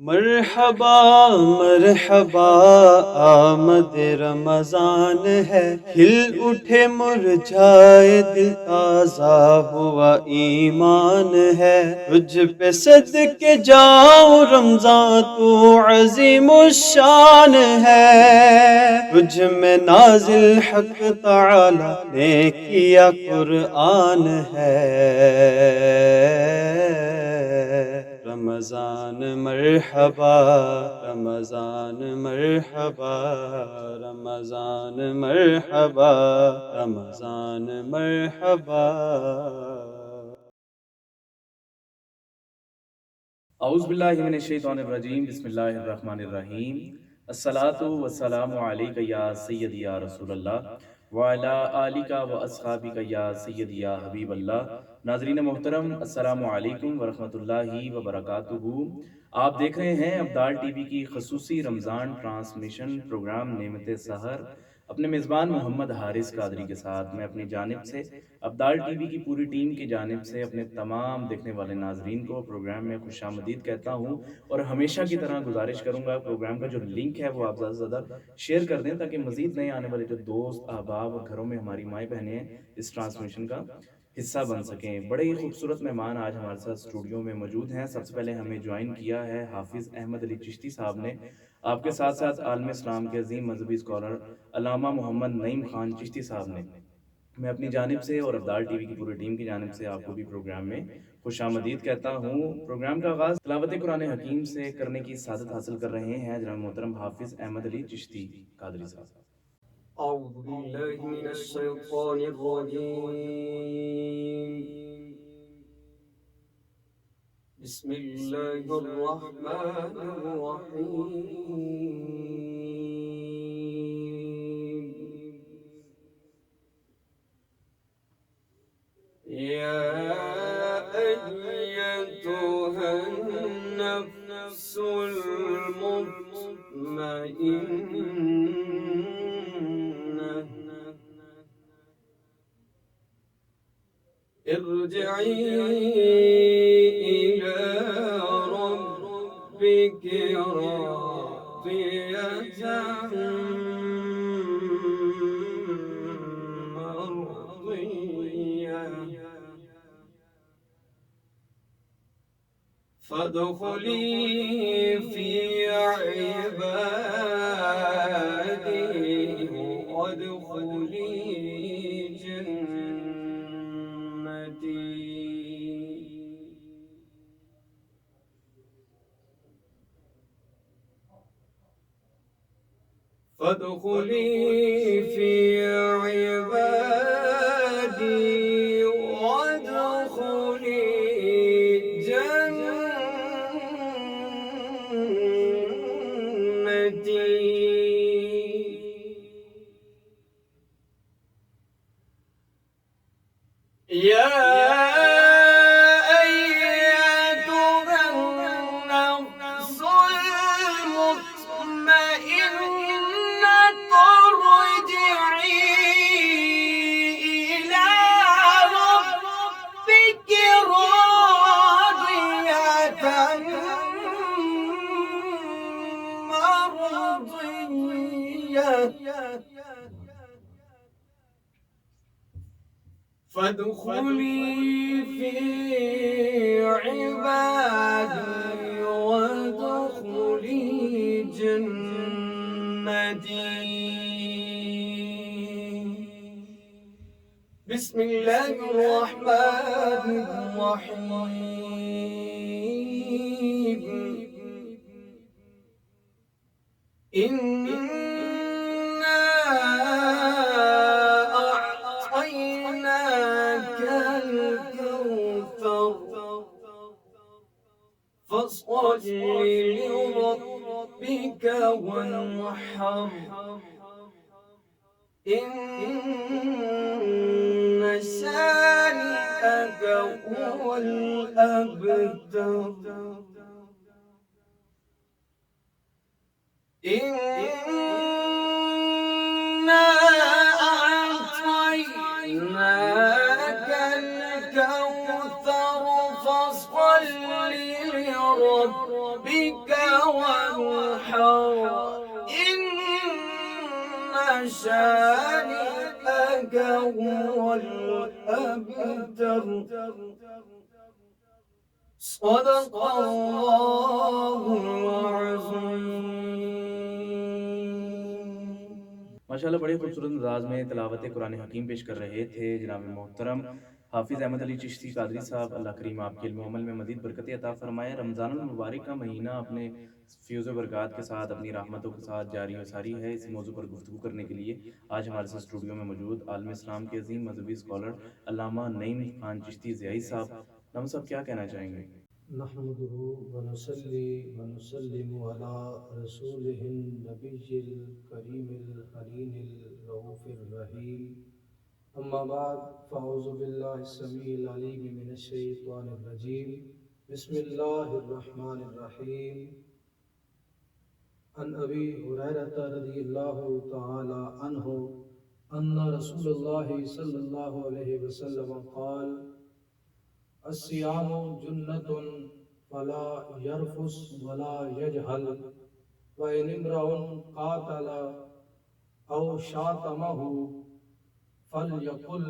مرحبا مرحبا آمد رمضان ہے، کھل اٹھے مرجھائے دل، تازہ ہوا ایمان ہے۔ تجھ پہ صدقے جاؤں رمضان، تو عظیم الشان ہے۔ تجھ میں نازل حق تعالی نے کیا قرآن ہے۔ رمضان مرحبا رمضان مرحبا رمضان مرحبا رمضان مرحبا۔ اعوذ باللہ من الشیطان الرجیم، بسم اللہ الرحمن الرحیم۔ الصلاۃ والسلام علیک یا سیدی یا رسول اللہ وعلی آلک و اصحابک یا سیدی یا حبیب اللہ۔ ناظرین محترم، السلام علیکم ورحمۃ اللہ وبرکاتہ۔ آپ دیکھ رہے ہیں ابدال ٹی وی کی خصوصی رمضان ٹرانسمیشن پروگرام نعمت سحر، اپنے میزبان محمد حارث قادری کے ساتھ۔ میں اپنی جانب سے، ابدال ٹی وی کی پوری ٹیم کی جانب سے، اپنے تمام دیکھنے والے ناظرین کو پروگرام میں خوش آمدید کہتا ہوں، اور ہمیشہ کی طرح گزارش کروں گا پروگرام کا جو لنک ہے وہ آپ زیادہ سے زیادہ شیئر کر دیں، تاکہ مزید نئے آنے والے جو دوست احباب اور گھروں میں ہماری مائیں بہنیں ہیں اس ٹرانسمیشن کا حصہ بن سکیں۔ بڑے ہی خوبصورت مہمان آج ہمارے ساتھ اسٹوڈیو میں موجود ہیں۔ سب سے پہلے ہمیں جوائن کیا ہے حافظ احمد علی چشتی صاحب نے، آپ کے ساتھ ساتھ عالم اسلام کے عظیم مذہبی اسکالر علامہ محمد نعیم خان چشتی صاحب نے۔ میں اپنی جانب سے اور ابدال ٹی وی کی پوری ٹیم کی جانب سے آپ کو بھی پروگرام میں خوش آمدید کہتا ہوں۔ پروگرام کا آغاز تلاوت قرآن حکیم سے کرنے کی سعادت حاصل کر رہے ہیں جناب محترم حافظ احمد علی چشتی قادری صاحب۔ أعوذ بالله من الشيطان الرجيم. بسم الله الرحمن الرحيم. يا أيتها النفس المطمئنة ارجعي إلى ربك راضية مرضية فادخلي في عبادي وادخلي جنتي۔ فادخلي في عبادي وادخلي جنتي۔ يا أيتها النفس المطمئنة ارجعي إلى ربك راضية مرضية فادخلي في عبادي وادخلي جنتي۔ بسم الله الرحمن الرحيم. إنا أعطيناك الكوثر فاصل لربك وانحر إن شانئك هو الأبتر۔ إنا أعطيناك الكوثر فاصل لربك وانحر إن شانئك هو الأبتر صدق الله العظيم. ماشاءاللہ بڑے خوبصورت انداز میں تلاوت قرآن حکیم پیش کر رہے تھے جناب محترم حافظ احمد علی چشتی قادری صاحب. اللہ کریم آپ کے علم و عمل میں مزید برکتیں عطا فرمائے. رمضان المبارک کا مہینہ اپنے فیوز و برکات کے ساتھ اپنی رحمتوں کے ساتھ جاری و ساری ہے. اس موضوع پر گفتگو کرنے کے لیے آج ہمارے ساتھ اسٹوڈیو میں موجود عالم اسلام کے عظیم مذہبی اسکالر علامہ نعیم خان چشتی زیائی صاحب. نعیم صاحب کیا کہنا چاہیں گے؟ نحمده ونصلي ونسلم على رسوله النبي الكريم الحليم الرؤوف الرحيم. أما بعد فأعوذ بالله السميع العليم من الشيطان الرجيم. بسم الله الرحمن الرحيم. عن أبي هريرة رضي الله تعالى عنه أن رسول الله صلى الله عليه وسلم قال: الصيام جنة فلا يرفث ولا يجهل وإن امرؤ قاتل أو شاتمه فليقل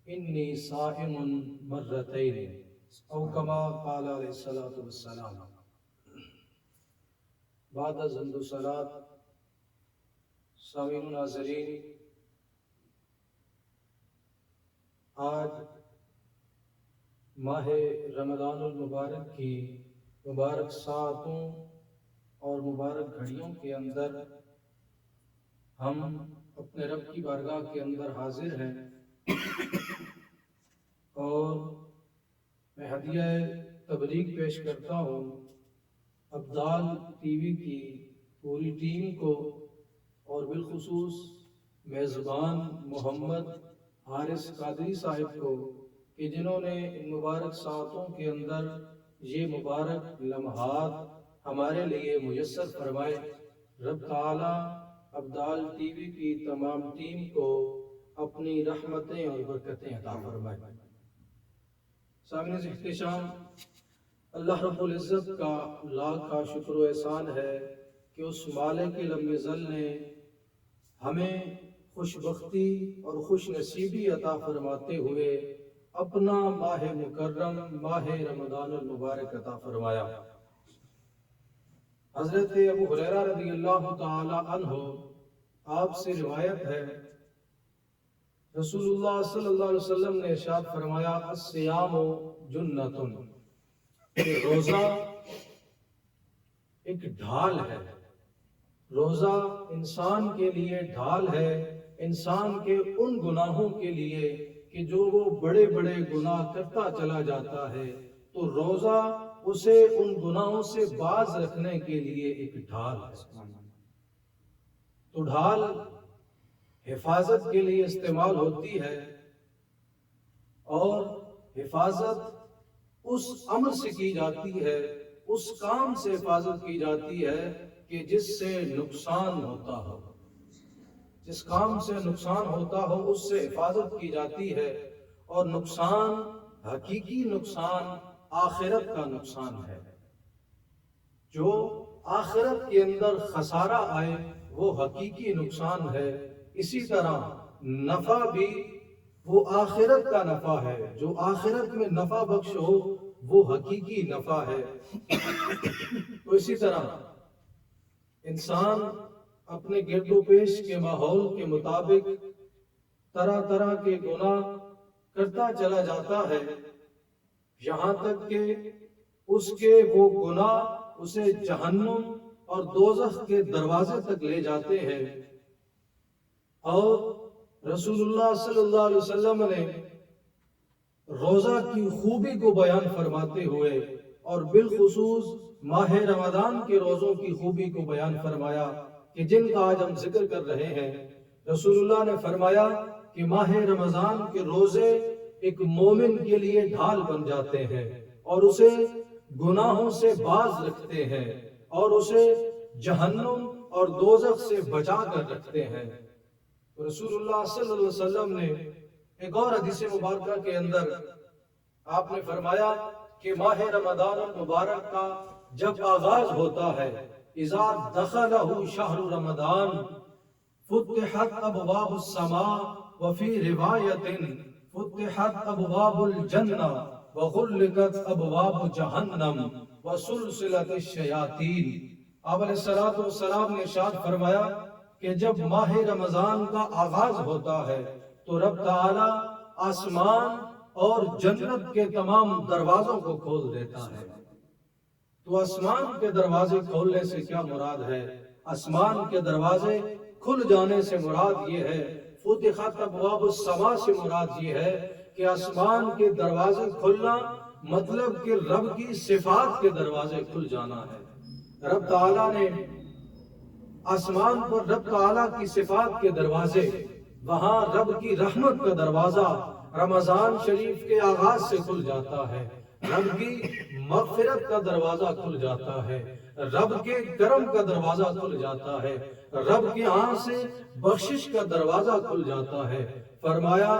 إني صائم مرتين أو كما قال عليه الصلاة والسلام. بعد زند الصلاة سامعین ناظرین، آج ماہ رمضان المبارک کی مبارک ساعتوں اور مبارک گھڑیوں کے اندر ہم اپنے رب کی بارگاہ کے اندر حاضر ہیں اور میں ہدیہ تبریک پیش کرتا ہوں ابدال ٹی وی کی پوری ٹیم کو اور بالخصوص میزبان محمد حارث قادری صاحب کو کہ جنہوں نے ان مبارک ساعتوں کے اندر یہ مبارک لمحات ہمارے لیے میسر فرمائے. رب تعالی ابدال ٹی وی کی تمام ٹیم کو اپنی رحمتیں اور برکتیں عطا فرمائے. سامنے سے احتشام، اللہ رب العزت کا لاکھ شکر و احسان ہے کہ اس مالک لم یزل نے ہمیں خوش بختی اور خوش نصیبی عطا فرماتے ہوئے اپنا ماہ مکرم ماہ رمضان المبارک عطا فرمایا. حضرت ابو ہریرہ رضی اللہ تعالی عنہ آپ سے روایت ہے، رسول اللہ صلی اللہ علیہ وسلم نے ارشاد فرمایا: الصیام جنۃ، کہ روزہ ایک ڈھال ہے. روزہ انسان کے لیے ڈھال ہے، انسان کے ان گناہوں کے لیے کہ جو وہ بڑے بڑے گناہ کرتا چلا جاتا ہے، تو روزہ اسے ان گناہوں سے باز رکھنے کے لیے ایک ڈھال ہے. تو ڈھال حفاظت کے لیے استعمال ہوتی ہے، اور حفاظت اس امر سے کی جاتی ہے، اس کام سے حفاظت کی جاتی ہے کہ جس سے نقصان ہوتا ہو. جس کام سے نقصان ہوتا ہو اس سے حفاظت کی جاتی ہے، اور نقصان حقیقی نقصان آخرت کا نقصان ہے. جو آخرت کے اندر خسارہ آئے وہ حقیقی نقصان ہے. اسی طرح نفع بھی وہ آخرت کا نفع ہے، جو آخرت میں نفع بخش ہو وہ حقیقی نفع ہے. تو اسی طرح انسان اپنے گرد و پیش کے ماحول کے مطابق طرح طرح کے گناہ کرتا چلا جاتا ہے، یہاں تک کہ اس کے وہ گناہ اسے جہنم اور دوزخ کے دروازے تک لے جاتے ہیں. اور رسول اللہ صلی اللہ علیہ وسلم نے روزہ کی خوبی کو بیان فرماتے ہوئے اور بالخصوص ماہ رمضان کے روزوں کی خوبی کو بیان فرمایا کہ جن کا آج ہم ذکر کر رہے ہیں. رسول اللہ نے فرمایا کہ ماہ رمضان کے روزے ایک مومن کے لیے ڈھال بن جاتے ہیں اور اسے گناہوں سے باز رکھتے ہیں اور اسے جہنم اور دوزخ سے بچا کر رکھتے ہیں. رسول اللہ صلی اللہ علیہ وسلم نے ایک اور حدیث مبارکہ کے اندر آپ نے فرمایا کہ ماہ رمضان المبارک کا جب آغاز ہوتا ہے اذا دخلہ شہر رمضان فتحت ابواب السماء وفی روایت فتحت ابواب الجنہ وغلقت ابواب جہنم وسلسلت الشیاطین۔ آپ علیہ الصلوۃ والسلام نے ارشاد فرمایا کہ جب ماہ رمضان کا آغاز ہوتا ہے تو رب تعالی آسمان اور جنت کے تمام دروازوں کو کھول دیتا ہے۔ تو آسمان کے دروازے کھولنے سے کیا مراد ہے؟ آسمان کے دروازے کھل جانے سے مراد یہ ہے، فتحت ابواب السماء سے مراد یہ ہے کہ آسمان کے دروازے کھلنا مطلب کہ رب کی صفات کے دروازے کھل جانا ہے۔ رب تعالیٰ نے آسمان پر رب تعالیٰ کی صفات کے دروازے، وہاں رب کی رحمت کا دروازہ رمضان شریف کے آغاز سے کھل جاتا ہے، رب کی مغفرت کا دروازہ کھل جاتا ہے، رب کے کرم کا دروازہ کھل جاتا ہے، رب کے ہاں سے بخشش کا دروازہ کھل جاتا ہے۔ فرمایا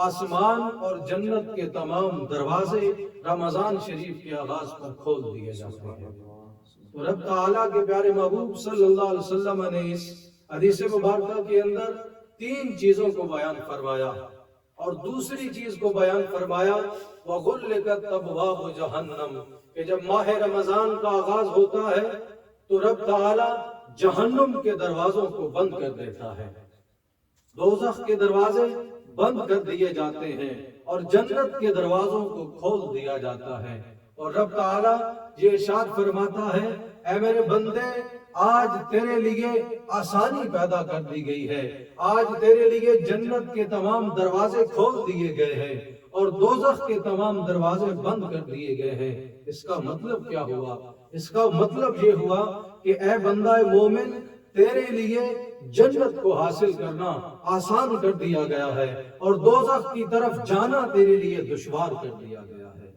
آسمان اور جنت کے تمام دروازے رمضان شریف کے آغاز پر کھول دیے جاتے ہیں۔ تو رب تعالیٰ کے پیارے محبوب صلی اللہ علیہ وسلم نے اس حدیث مبارکہ کے اندر 3 چیزوں کو بیان فرمایا، اور دوسری چیز کو بیان فرمایا وَغُلِّقَتْ أَبْوَابُ جَهَنَّمَ، کہ جب ماہ رمضان کا آغاز ہوتا ہے تو رب تعالیٰ جہنم کے دروازوں کو بند کر دیتا ہے، دوزخ کے دروازے بند کر دیے جاتے ہیں اور جنت کے دروازوں کو کھول دیا جاتا ہے۔ اور رب تعالیٰ یہ ارشاد فرماتا ہے اے میرے بندے، آج تیرے لیے آسانی پیدا کر دی گئی ہے، آج تیرے لیے جنت کے تمام دروازے کھول دیے گئے ہیں اور دوزخ کے تمام دروازے بند کر دیے گئے ہیں۔ اس کا مطلب کیا ہوا؟ اس کا مطلب یہ ہوا کہ اے بندہ مومن، تیرے لیے جنت کو حاصل کرنا آسان کر دیا گیا ہے اور دوزخ کی طرف جانا تیرے لیے دشوار کر دیا گیا ہے۔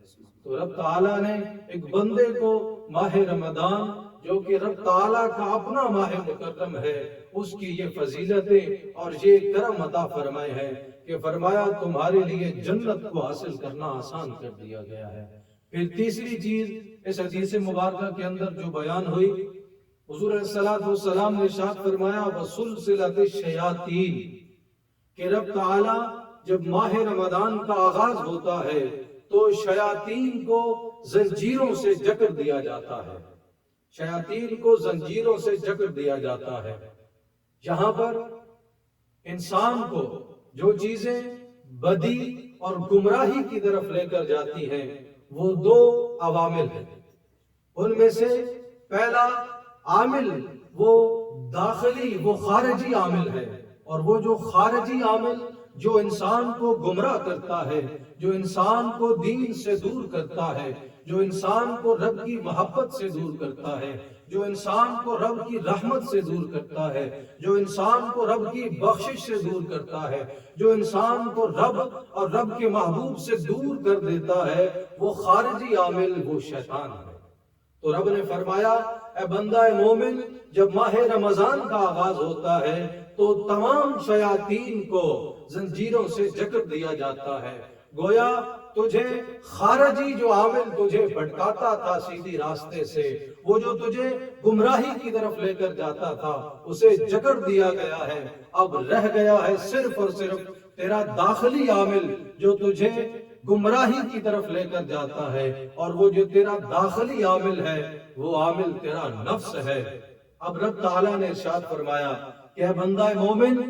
تو رب تعالیٰ نے ایک بندے کو ماہ رمضان، جو کہ رب تعالیٰ کا اپنا ماہ مکرم ہے، اس کی یہ فضیلتیں اور یہ کرم عطا فرمائے ہیں کہ فرمایا تمہارے لیے جنت کو حاصل کرنا آسان کر دیا گیا ہے۔ پھر تیسری چیز اس حدیث مبارکہ کے اندر جو بیان ہوئی، حضور علیہ الصلوۃ والسلام نے ارشاد فرمایا وسلسلۃ الشیاطین، کہ رب تعالیٰ جب ماہ رمضان کا آغاز ہوتا ہے تو شیاطین کو زنجیروں سے جکڑ دیا جاتا ہے، شیاطین کو زنجیروں سے جکڑ دیا جاتا ہے۔ یہاں پر انسان کو جو چیزیں بدی اور گمراہی کی طرف لے کر جاتی ہیں وہ 2 عوامل ہیں۔ ان میں سے پہلا عامل وہ داخلی، وہ خارجی عامل ہے، اور وہ جو خارجی عامل جو انسان کو گمراہ کرتا ہے، جو انسان کو دین سے دور کرتا ہے، جو انسان کو رب کی محبت سے دور کرتا ہے، جو انسان کو رب کی رحمت سے دور کرتا ہے، جو انسان کو رب کی بخشش سے دور کرتا ہے، جو انسان کو رب اور رب کے محبوب سے دور کر دیتا ہے، وہ خارجی عامل وہ شیطان ہے۔ تو رب نے فرمایا اے بندہ مومن، جب ماہ رمضان کا آغاز ہوتا ہے تو تمام شیاطین کو زنجیروں سے جکڑ دیا جاتا ہے، گویا تجھے خارجی جو عامل تجھے بھٹکاتا تھا سیدھی راستے سے، وہ جو تجھے گمراہی کی طرف لے کر جاتا تھا، اسے جکڑ دیا گیا ہے۔ اب رہ گیا ہے صرف اور صرف تیرا داخلی عامل جو تجھے گمراہی کی طرف لے کر جاتا ہے، اور وہ جو تیرا داخلی عامل ہے وہ عامل تیرا نفس ہے۔ اب رب تعالیٰ نے ارشاد فرمایا کہ اے بندہ مومن،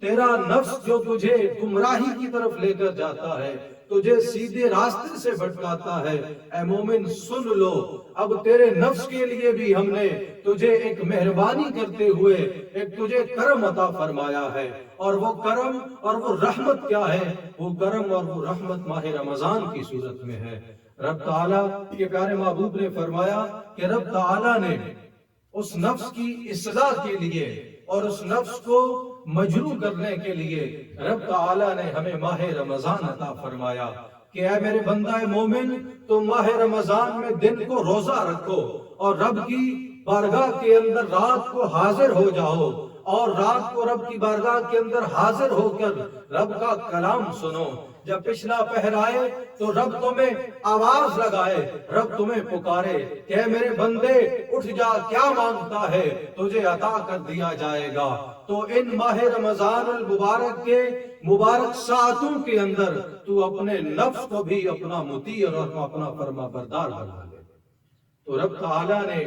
تیرا نفس جو تجھے گمراہی کی طرف لے کر جاتا ہے، تجھے سیدھے راستے سے بھٹکاتا ہے، اے مومن سن لو، اب تیرے نفس کے لیے بھی ہم نے تجھے ایک مہربانی کرتے ہوئے ایک تجھے کرم عطا فرمایا ہے، اور وہ کرم اور وہ رحمت کیا ہے؟ وہ کرم اور وہ رحمت ماہ رمضان کی صورت میں ہے۔ رب تعالیٰ کے پیارے محبوب نے فرمایا کہ رب تعالیٰ نے اس نفس کی اصلاح کے لیے اور اس نفس کو مجروح کرنے کے لیے رب تعالیٰ نے ہمیں ماہ رمضان عطا فرمایا کہ اے میرے بندہ مومن، تم ماہ رمضان میں دن کو روزہ رکھو اور رب کی بارگاہ کے اندر رات کو حاضر ہو جاؤ اور رات کو رب کی بارگاہ کے اندر حاضر ہو کر رب کا کلام سنو. جب پچھلا پہر آئے تو رب تمہیں آواز لگائے, رب تمہیں پکارے کہ اے میرے بندے اٹھ جا, کیا مانگتا ہے تجھے عطا کر دیا جائے گا. تو ان ماہ رمضان المبارک کے مبارک ساعتوں کے اندر تو اپنے نفس کو بھی اپنا مطیع اور اپنا فرما بردار بنا لے. تو رب تعالیٰ نے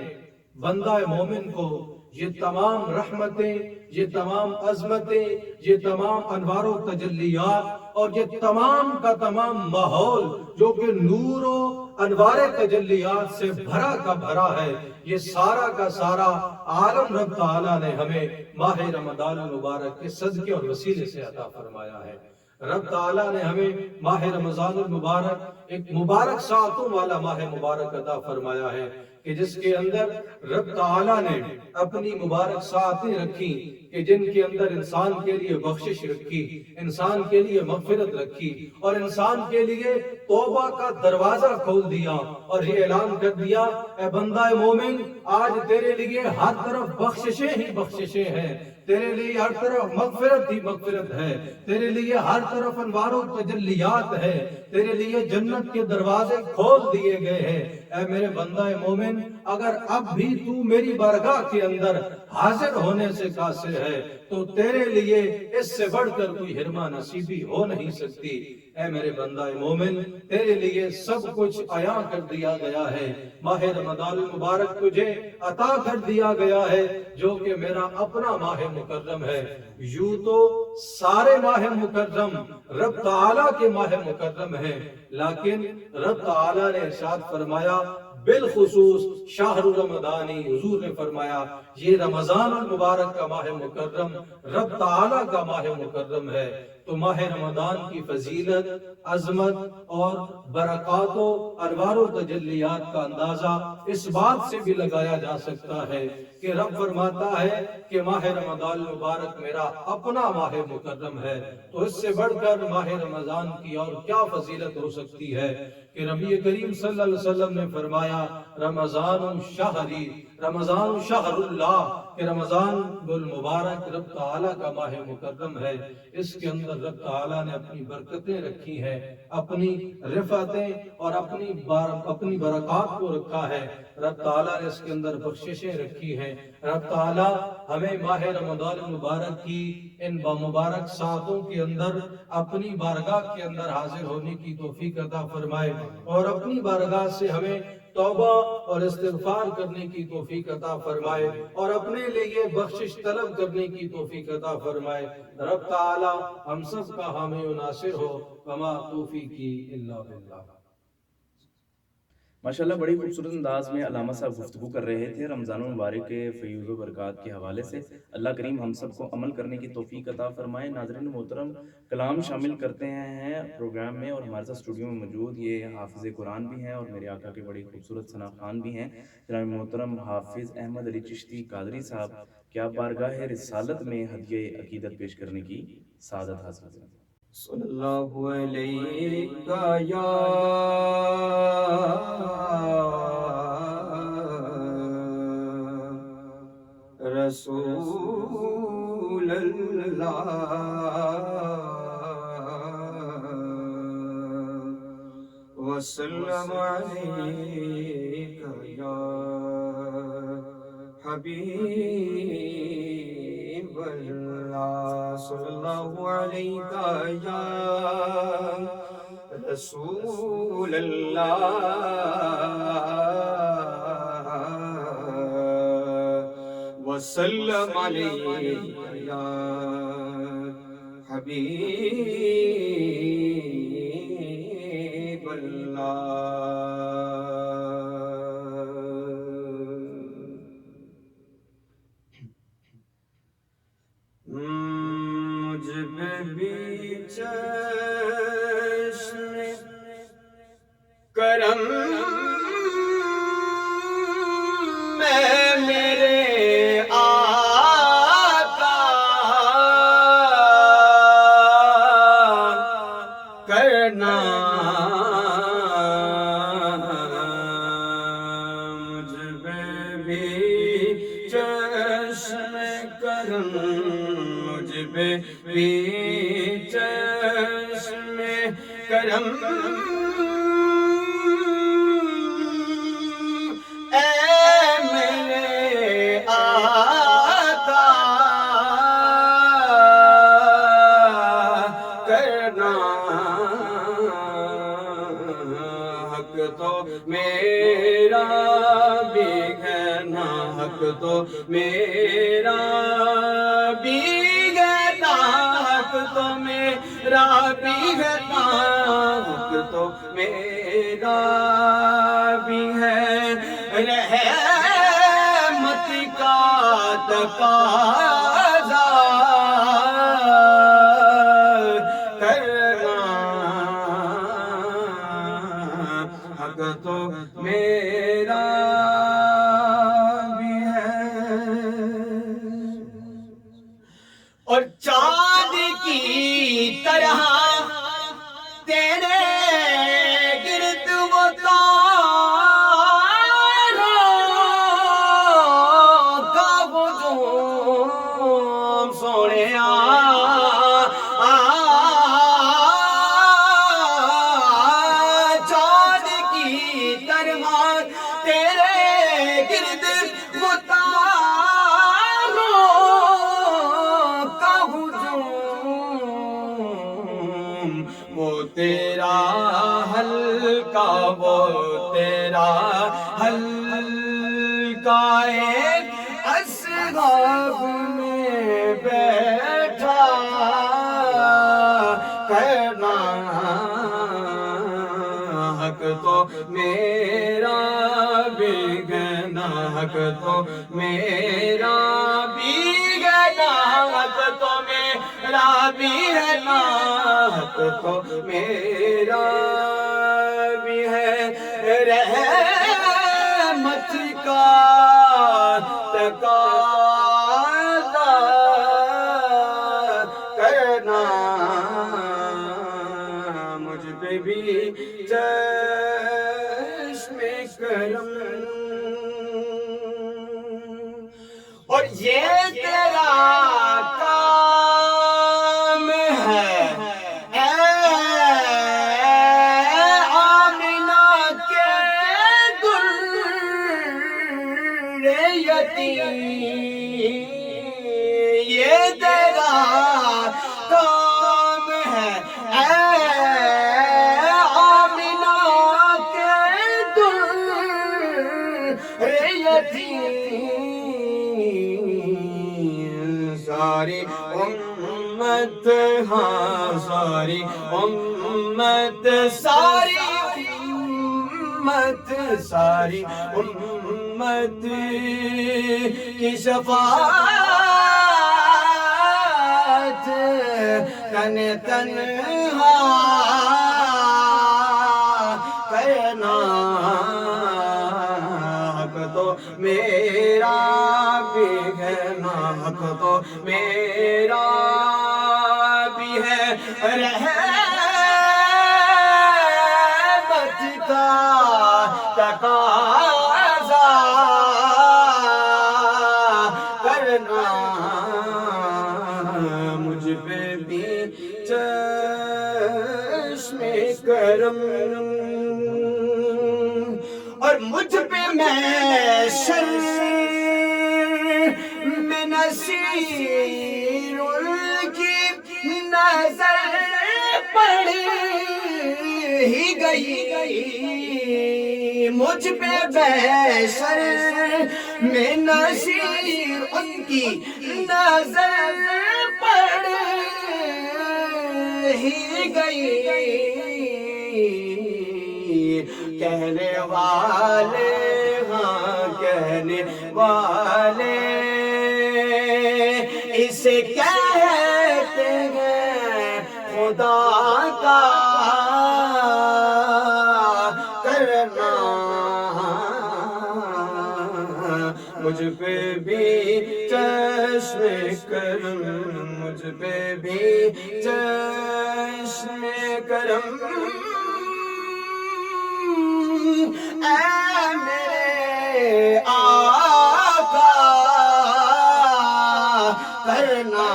بندہ مومن کو یہ تمام رحمتیں, یہ تمام عظمتیں, یہ تمام انوار و تجلیات اور یہ تمام کا تمام ماحول جو کہ نور و انوار تجلیات سے بھرا کا بھرا ہے, یہ سارا کا سارا عالم رب تعالیٰ نے ہمیں ماہ رمضان المبارک کے صدقے اور وسیلے سے عطا فرمایا ہے. رب تعالیٰ نے ہمیں ماہ رمضان المبارک ایک مبارک ساعتوں والا ماہ مبارک عطا فرمایا ہے کہ جس کے اندر رب تعالیٰ نے اپنی مبارک ساعتیں رکھی کہ جن کے اندر انسان کے لیے بخشش رکھی, انسان کے لیے مغفرت رکھی اور انسان کے لیے توبہ کا دروازہ کھول دیا اور یہ اعلان کر دیا اے بندہ مومن آج تیرے لیے ہر طرف بخششیں ہی بخششیں ہیں, تیرے لیے ہر طرف مغفرت ہی مغفرت ہے, تیرے لیے ہر طرف انوار و تجلیات ہے, تیرے لیے جنت کے دروازے کھول دیے گئے ہیں. اے میرے بندہ مومن اگر اب بھی تو میری بارگاہ کے اندر حاضر ہونے سے قاصر ہے تو تیرے لیے اس سے بڑھ کر کوئی حرمہ نصیبی ہو نہیں سکتی. اے میرے بندہ مومن تیرے لیے سب کچھ عیاں کر دیا گیا ہے, ماہ رمضان المبارک تجھے عطا کر دیا گیا ہے جو کہ میرا اپنا ماہ مکرم ہے. یوں تو سارے ماہ مکرم رب تعالیٰ کے ماہ مکرم ہیں, لیکن رب تعالیٰ نے ارشاد فرمایا بالخصوص شہر رمضانی, حضور نے فرمایا یہ رمضان المبارک کا ماہ مکرم رب تعالیٰ کا ماہ مکرم ہے. تو ماہ رمضان کی فضیلت, عظمت اور برکات و انوار و تجلیات کا اندازہ اس بات سے بھی لگایا جا سکتا ہے کہ رب فرماتا ہے کہ ماہ رمضان المبارک میرا اپنا ماہ مکرم ہے. تو اس سے بڑھ کر ماہ رمضان کی اور کیا فضیلت ہو سکتی ہے کہ نبی کریم صلی اللہ علیہ وسلم نے فرمایا رمضان شہری, رمضان شہر اللہ, کہ رمضان المبارک رب تعالیٰ کا ماہ مکرم ہے. اس کے اندر رب تعالیٰ نے اپنی برکتیں رکھی ہیں, اپنی رفعتیں اور اپنی برکات کو رکھا ہے. رب تعالیٰ نے اس کے اندر بخششیں رکھی ہیں. رب تعالیٰ ہمیں ماہ رمضان المبارک کی ان مبارک ساعتوں کے اندر اپنی بارگاہ کے اندر حاضر ہونے کی توفیق عطا فرمائے اور اپنی بارگاہ سے ہمیں توبہ اور استغفار کرنے کی توفیق عطا فرمائے اور اپنے لیے بخشش طلب کرنے کی توفیق عطا فرمائے. رب تعالی ہم سب کا حامی و ناصر ہو. وما توفیقی الا باللہ. ماشاءاللہ بڑی خوبصورت انداز میں علامہ صاحب گفتگو کر رہے تھے رمضان المبارک کے فیوز و برکات کے حوالے سے. اللہ کریم ہم سب کو عمل کرنے کی توفیق عطا فرمائے. ناظرین محترم کلام شامل کرتے ہیں پروگرام میں اور ہمارے ساتھ اسٹوڈیو میں موجود یہ حافظ قرآن بھی ہیں اور میرے آقا کے بڑی خوبصورت ثنا خوان بھی ہیں جناب محترم حافظ احمد علی چشتی قادری صاحب. کیا بارگاہ رسالت میں ہدیہ عقیدت پیش کرنے کی سعادت حاصل کریں. صلی اللہ علیہ یا رسول اللہ وسلم علیک یا حبیب اللہ. صلی اللہ علیہ یا رسول اللہ وسلم علیک یا حبیب اللہ. مجھ پہ بھی چشم کرم میں میرے آقا کرنا. مجھ پہ بھی بھی چشم کرم اے میرے آقا کرنا حق تو میرا بھی ہے نا حق تو میرا بھی ہے نا حق تو میرا بھی ہے نا حق تو میرا بھی ہے رحمت کا تقاضا کرنا حق تو میرا بھی ہے اور چاند کی طرح تیرے گرد وہ تاروں کا ہجوم سونیا چاند کی طرح تیرے گرد وہ تاروں کا ہجوم وہ تیرا ہلکا وہ تیرا ہلکا ایک اصحاب میں بیٹھا کرنا حق تو میرا بھی گنا حق تو میرا بھی گنا حق تو میرا بھی ہے نا حق تو میرا بھی ہے رحمت کا تقاضا کرنا مجھ پہ بھی چشم کرم اور یہ تیرا کام ہے اے آمنہ کے در یتیم یہ تیرا کام ہے اے آمنہ کے در یتیم ساری امت ہاں ساری امت ساری امت ساری امت کی شفاعت تن تنہا کرنا حق تو میرا بھی ہے نا حق تو میرا بھی ہے رحمت کا تقاضا کرنا مجھ پہ بھی چشم کرم اور مجھ پہ میں شر میں نصیر کی نظر پڑ ہی گئی مجھ پہ بشر میں نصیر ان کی نظر پڑ ہی گئی کہنے والے ہاں کہنے والے اسے کہتے ہیں خدا کا کرنا مجھ پہ بھی چشم کرم مجھ پہ بھی چشم کرم اے میرے آقا کرنا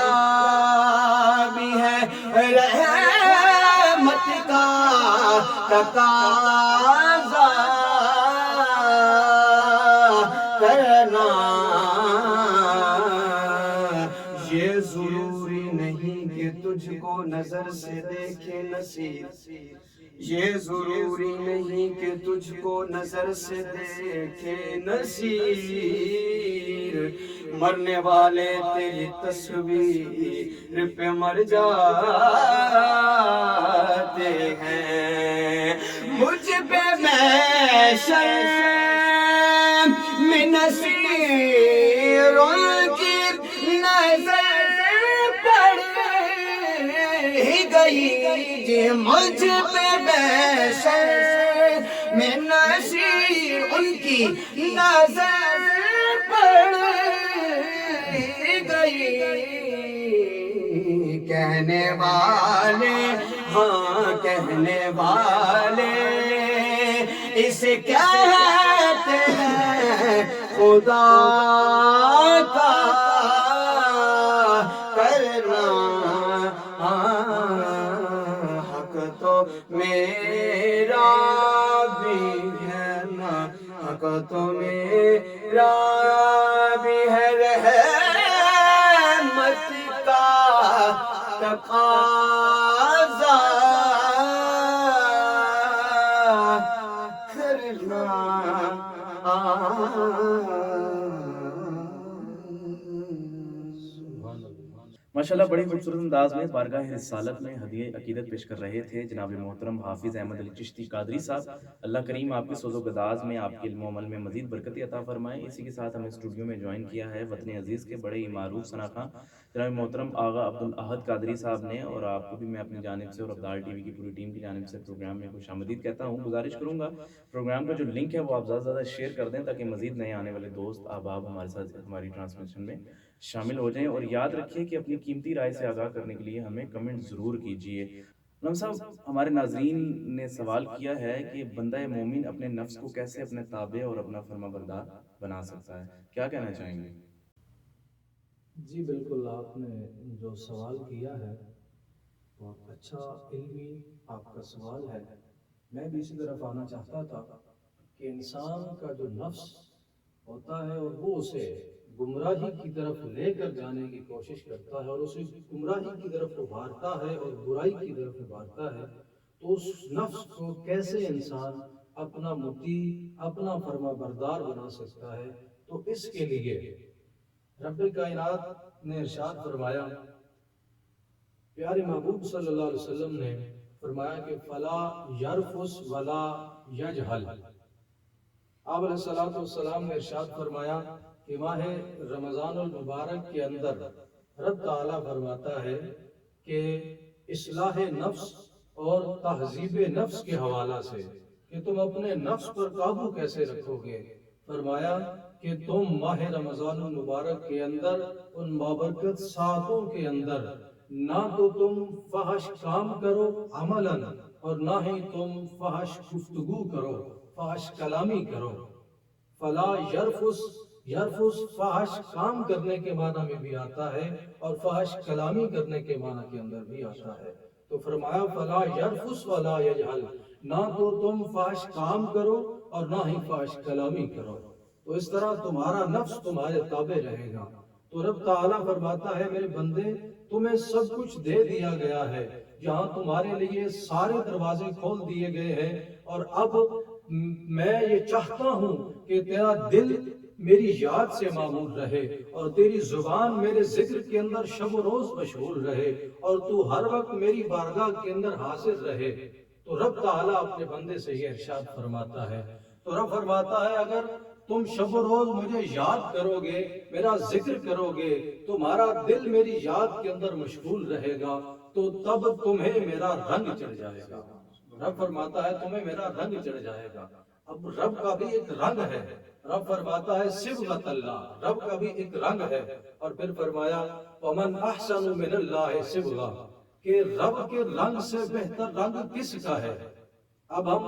ٹکرا بھی ہے رحمت کا تقاضا کرنا، یہ ضروری نہیں کہ تجھ کو نظر سے دیکھے نصیر، یہ ضروری نہیں کہ تجھ کو نظر سے دیکھے نصیر، مرنے والے تیری تصویر پہ مر جاتے ہیں، مجھ پہ محشر میں نصیروں کی نظر پڑ ہی گئی جی، مجھ پہ محشر میں نصیر ان کی نظر پڑ گئی، کہنے والے ہاں کہنے والے اسے کہتے ہیں خدا کا کرنا، حق تو میرا بھی ہے نا، حق تو میرا بھی ہے، رحمت کا تقاضا کرنا۔ ماشاءاللہ بڑی خوبصورت انداز میں بارگاہ رسالت میں ہدیہ عقیدت پیش کر رہے تھے جناب محترم حافظ احمد علی چشتی قادری صاحب۔ اللہ کریم آپ کے سوز و گداز میں، آپ کے علم و عمل میں مزید برکت عطا فرمائے۔ اسی کے ساتھ ہمیں اسٹوڈیو میں جوائن کیا ہے وطن عزیز کے بڑے ہی معروف ثناخواں جناب محترم آغا عبدالاحد قادری صاحب نے، اور آپ کو بھی میں اپنی جانب سے اور ابدال ٹی وی کی پوری ٹیم کی جانب سے پروگرام میں خوش آمدید کہتا ہوں۔ گزارش کروں گا پروگرام کا جو لنک ہے وہ آپ زیادہ سے زیادہ شیئر کر دیں تاکہ مزید نئے آنے والے دوست احباب ہمارے ساتھ ہماری ٹرانسمیشن میں شامل ہو جائیں، اور یاد رکھیے کہ اپنی قیمتی رائے سے آگاہ کرنے کے لیے ہمیں کمنٹ ضرور کیجیے۔ علم صاحب، ہمارے ناظرین نے سوال کیا ہے کہ بندہ مومن اپنے نفس کو کیسے اپنے تابع اور اپنا فرما بردار بنا سکتا ہے، کیا کہنا چاہیں گے؟ جی بالکل، آپ نے جو سوال کیا ہے بہت اچھا علمی آپ کا سوال ہے۔ میں بھی اسی طرف آنا چاہتا تھا کہ انسان کا جو نفس ہوتا ہے اور وہ اسے گمراہی کی طرف لے کر جانے کی کوشش کرتا ہے اور اسے گمراہی کی طرف ابھارتا ہے اور برائی کی طرف ابھارتا ہے، تو اس نفس کو کیسے انسان اپنا مطیع، اپنا فرما بردار بنا سکتا ہے؟ تو اس کے لیے رب کائنات نے ارشاد فرمایا، پیارے محبوب صلی اللہ علیہ وسلم نے فرمایا کہ فلا یرفس ولا یجہل۔ آپ علیہ السلام نے ارشاد فرمایا کہ ماہ رمضان المبارک کے اندر رب تعالیٰ فرماتا ہے کہ اصلاح نفس اور تہذیب نفس کے حوالہ سے کہ تم اپنے نفس پر قابو کیسے رکھو گے، فرمایا کہ تم ماہ رمضان المبارک کے اندر ان بابرکت ساعتوں کے اندر نہ تو تم فحش کام کرو عملاً، اور نہ ہی تم فحش گفتگو کرو، فحش کلامی کرو۔ فلا یرفس فحش کام کرنے کے معنی میں بھی آتا ہے اور فحش کلامی کرنے کے معنی کے اندر بھی آتا ہے۔ تو فرمایا فلا یرفس ولا یجہل، نہ تو تم فحش کام کرو اور نہ ہی فحش کلامی کرو، تو اس طرح تمہارا نفس تمہارے تابع رہے گا۔ تو رب تعالیٰ فرماتا ہے میرے بندے، تمہیں سب کچھ دے دیا گیا ہے، یہاں تمہارے لیے سارے دروازے کھول دیے گئے ہیں، اور اب میں یہ چاہتا ہوں کہ تیرا دل میری یاد سے معمول رہے اور تیری زبان میرے ذکر کے اندر شب و روز مشغول رہے اور تو ہر وقت میری بارگاہ کے اندر حاضر رہے۔ تو رب تعالیٰ اپنے بندے سے یہ ارشاد فرماتا ہے، تو رب فرماتا ہے اگر تم شب و روز مجھے یاد کرو گے، میرا ذکر کرو گے، تمہارا دل میری یاد کے اندر مشغول رہے گا، تو تب تمہیں میرا رنگ چڑھ جائے گا۔ رب فرماتا ہے تمہیں میرا رنگ چڑھ جائے گا۔ اب رب کا بھی ایک رنگ ہے، رب فرماتا ہے صبغۃ اللہ، رب کا بھی ایک رنگ ہے، اور پھر فرمایا وَمَنْ أَحْسَنُ مِنَ اللَّهِ صِبْغَةً، کہ رب کے رنگ سے بہتر رنگ کس کا ہے؟ اب ہم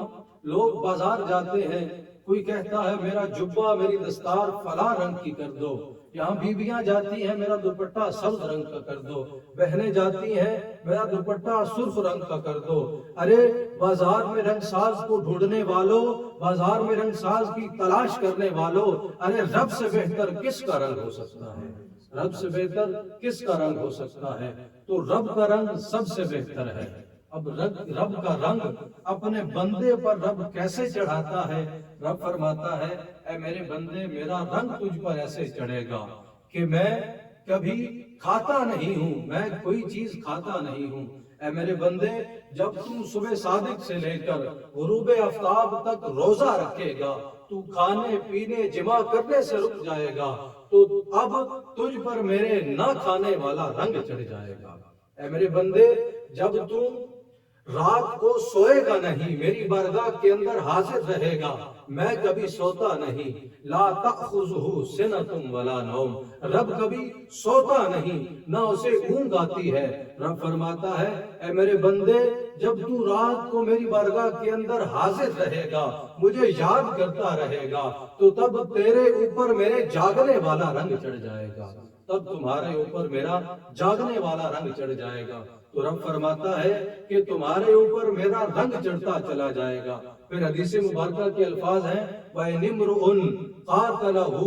لوگ بازار جاتے ہیں، کوئی کہتا ہے میرا جبہ، میری دستار فلاں رنگ کی کر دو، یہاں بیویاں جاتی ہیں میرا دوپٹہ سبز رنگ کا کر دو، بہنیں جاتی ہیں میرا دوپٹہ سرخ رنگ کا کر دو۔ ارے بازار میں رنگ ساز کو ڈھونڈنے والوں، بازار میں رنگ ساز کی تلاش کرنے والوں، ارے رب سے بہتر کس کا رنگ ہو سکتا ہے؟ رب سے بہتر کس کا رنگ ہو سکتا ہے؟ تو رب کا رنگ سب سے بہتر ہے۔ اب رب کا رنگ اپنے بندے پر رب کیسے چڑھاتا ہے؟ رب فرماتا ہے اے میرے بندے میرا رنگ تجھ پر ایسے چڑھے گا کہ میں کبھی کھاتا نہیں ہوں، میں کوئی چیز کھاتا نہیں ہوں۔ اے میرے بندے جب تم صبح صادق سے لے کر غروب آفتاب تک روزہ رکھے گا تو کھانے پینے جمع کرنے سے رک جائے گا، تو اب تجھ پر میرے نہ کھانے والا رنگ چڑھ جائے گا۔ اے میرے بندے جب تم رات کو سوئے گا نہیں، میری بارگاہ کے اندر حاضر رہے گا، میں کبھی سوتا نہیں، لا تأخذہ سنۃ ولا نوم، رب کبھی سوتا نہیں نہ اسے اونگ آتی ہے۔ رب فرماتا ہے اے میرے بندے جب تو رات کو میری بارگاہ کے اندر حاضر رہے گا، مجھے یاد کرتا رہے گا، تو تب تیرے اوپر میرے جاگنے والا رنگ چڑھ جائے گا، تب تمہارے اوپر میرا جاگنے والا رنگ چڑھ جائے گا۔ تو رب فرماتا ہے کہ تمہارے اوپر میرا رنگ چڑھتا چلا جائے گا۔ پھر حدیث مبارکہ کے الفاظ ہیں وَإِنِ امْرُؤٌ قَاتَلَهُ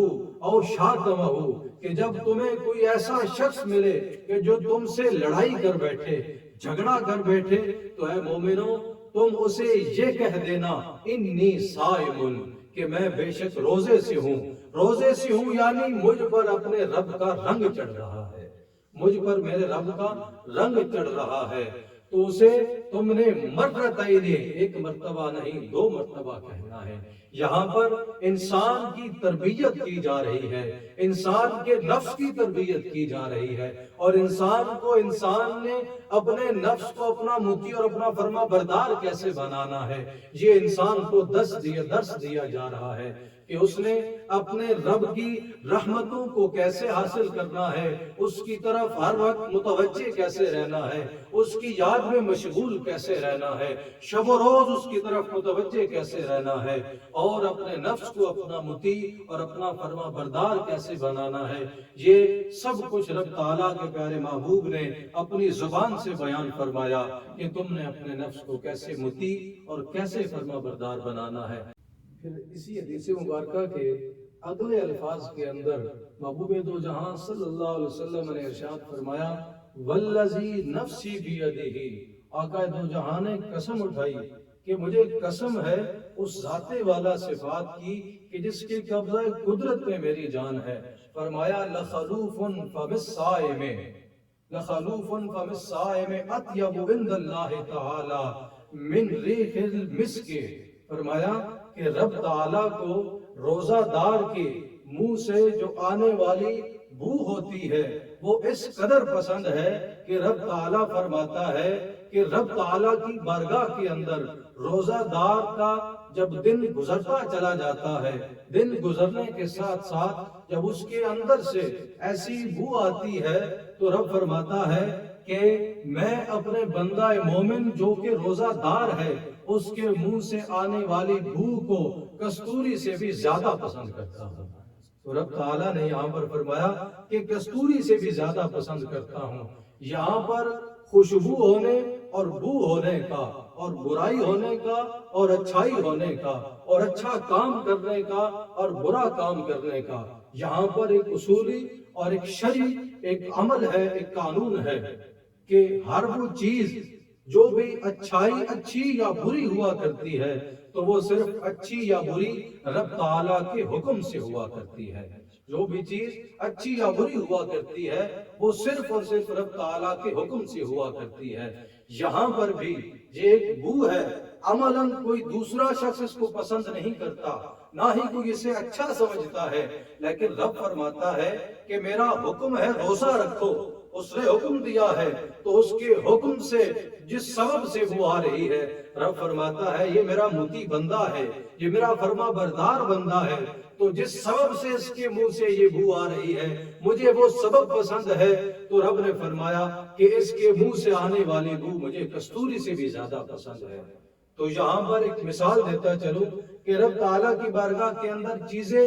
أَوْ شَاتَمَهُ، کہ جب تمہیں کوئی ایسا شخص ملے کہ جو تم سے لڑائی کر بیٹھے، جھگڑا کر بیٹھے، تو اے مومنو تم اسے یہ کہہ دینا انی صائم، کہ میں بے شک روزے سے ہوں، روزے سے ہوں، یعنی مجھ پر اپنے رب کا رنگ چڑھ رہا ہے، مجھ پر میرے رب کا رنگ چڑھ رہا ہے۔ تو اسے تم نے مرتين، ایک مرتبہ نہیں 2 مرتبہ کہنا ہے۔ یہاں پر انسان کی تربیت کی جا رہی ہے، انسان کے نفس کی تربیت کی جا رہی ہے، اور انسان نے اپنے نفس کو اپنا مطیع اور اپنا فرما بردار کیسے بنانا ہے، یہ انسان کو درس دیا جا رہا ہے کہ اس نے اپنے رب کی رحمتوں کو کیسے حاصل کرنا ہے، اس کی طرف ہر وقت متوجہ کیسے رہنا ہے، اس کی یاد میں مشغول کیسے رہنا ہے، شب و روز اس کی طرف متوجہ کیسے رہنا ہے، اور اپنے نفس کو اپنا مطیع اور اپنا فرما بردار کیسے بنانا ہے۔ یہ سب کچھ رب تعالیٰ کے پیارے محبوب نے اپنی زبان سے بیان فرمایا کہ تم نے اپنے نفس کو کیسے مطیع اور کیسے فرما بردار بنانا ہے۔ پھر اسی حدیث مبارکہ کے اگلے الفاظ کے اندر محبوب دو جہاں صلی اللہ علیہ وسلم نے ارشاد فرمایا والذی نفسی بیدہ، آقا دو جہاں نے قسم اٹھائی کہ مجھے قسم ہے اس ذات والا صفات کی کہ جس کے قبضہ قدرت میں میری جان ہے۔ فرمایا لخلوف فم الصائم، لخلوف فم الصائم اطیب عند اللہ تعالی من ریح المسک، فرمایا کہ رب تعالیٰ کو روزہ دار کے منہ سے جو آنے والی بو ہوتی ہے وہ اس قدر پسند ہے کہ رب تعالیٰ فرماتا ہے کہ رب تعالیٰ کی بارگاہ کے اندر روزہ دار کا جب دن گزرتا چلا جاتا ہے، دن گزرنے کے ساتھ ساتھ جب اس کے اندر سے ایسی بو آتی ہے تو رب فرماتا ہے کہ میں اپنے بندہ مومن جو کہ روزہ دار ہے اس کے منہ سے آنے والی بو کو کستوری سے بھی زیادہ پسند کرتا ہوں۔ تو رب تعالیٰ نے یہاں پر فرمایا کہ کستوری سے بھی زیادہ پسند کرتا ہوں۔ یہاں پر خوشبو ہونے اور بو ہونے کا اور برائی ہونے کا اور اچھائی ہونے کا اور اچھا کام کرنے کا اور برا کام کرنے کا یہاں پر ایک اصولی اور ایک شرعی ایک عمل ہے، ایک قانون ہے کہ ہر وہ چیز جو بھی اچھائی اچھی یا بری ہوا کرتی ہے تو وہ صرف اچھی یا بری رب تعالیٰ کے حکم سے ہوا کرتی ہے۔ جو بھی چیز اچھی یا بری ہوا کرتی ہے وہ صرف اور صرف رب تعالیٰ کے حکم سے ہوا کرتی ہے۔ یہاں پر بھی یہ ایک بو ہے، عملاً کوئی دوسرا شخص اس کو پسند نہیں کرتا، نہ ہی کوئی اسے اچھا سمجھتا ہے، لیکن رب فرماتا ہے کہ میرا حکم ہے روزہ رکھو، اس نے حکم دیا ہے تو اس کے حکم سے جس سبب سے وہ آ رہی ہے رب فرماتا ہے یہ میرا مطیع بندہ ہے، یہ میرا فرما بردار بندہ ہے، تو جس سبب سے اس کے منہ سے یہ بو آ رہی ہے مجھے وہ سبب پسند ہے، تو رب نے فرمایا کہ اس کے منہ سے آنے والی بو مجھے کستوری سے بھی زیادہ پسند ہے۔ تو یہاں پر ایک مثال دیتا چلوں کہ رب تعالیٰ کی بارگاہ کے اندر چیزیں